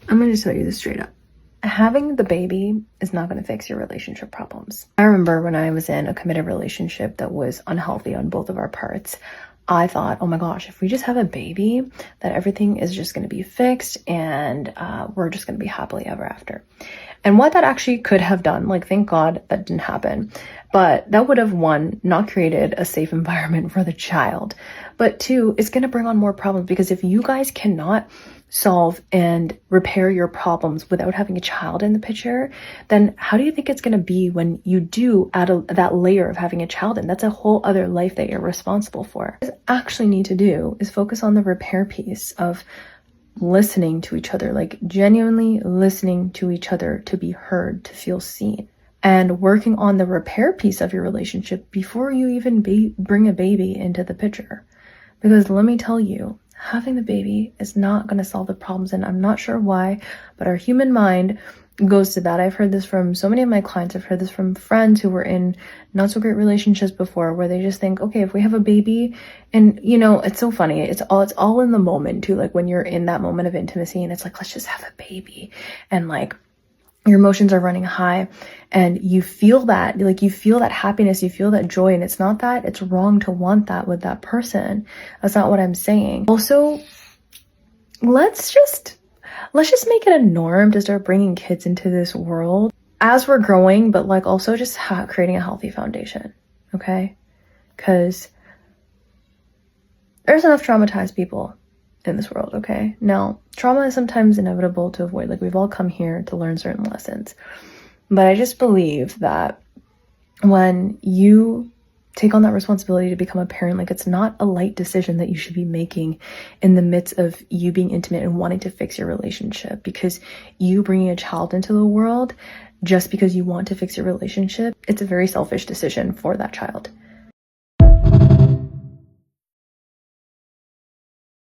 I'm gonna just tell you this straight up. Having the baby is not going to fix your relationship problems. I remember when I was in a committed relationship that was unhealthy on both of our parts, I thought, oh my gosh, if we just have a baby, that everything is just going to be fixed and we're just going to be happily ever after. And what that actually could have done, like, thank God that didn't happen, but that would have, one, not created a safe environment for the child, but two, it's going to bring on more problems, because if you guys cannot solve and repair your problems without having a child in the picture, then how do you think it's going to be when you do add that layer of having a child in? That's a whole other life that you're responsible for. What you actually need to do is focus on the repair piece of listening to each other, like genuinely listening to each other, to be heard, to feel seen, and working on the repair piece of your relationship before you even bring a baby into the picture. Because let me tell you, having the baby is not going to solve the problems, and I'm not sure why, but our human mind goes to that. I've heard this from so many of my clients. I've heard this from friends who were in not so great relationships before, where they just think, okay, if we have a baby, and you know, it's so funny. It's all in the moment too. Like when you're in that moment of intimacy and it's like, let's just have a baby. And like, your emotions are running high and you feel that, like you feel that happiness, you feel that joy. And it's not that it's wrong to want that with that person. That's not what I'm saying. Also, let's just make it a norm to start bringing kids into this world as we're growing, but like also just creating a healthy foundation. Okay. Because there's enough traumatized people in this world, okay? Now, trauma is sometimes inevitable to avoid. Like, we've all come here to learn certain lessons. But I just believe that when you take on that responsibility to become a parent, like, it's not a light decision that you should be making in the midst of you being intimate and wanting to fix your relationship, because you bringing a child into the world just because you want to fix your relationship, it's a very selfish decision for that child.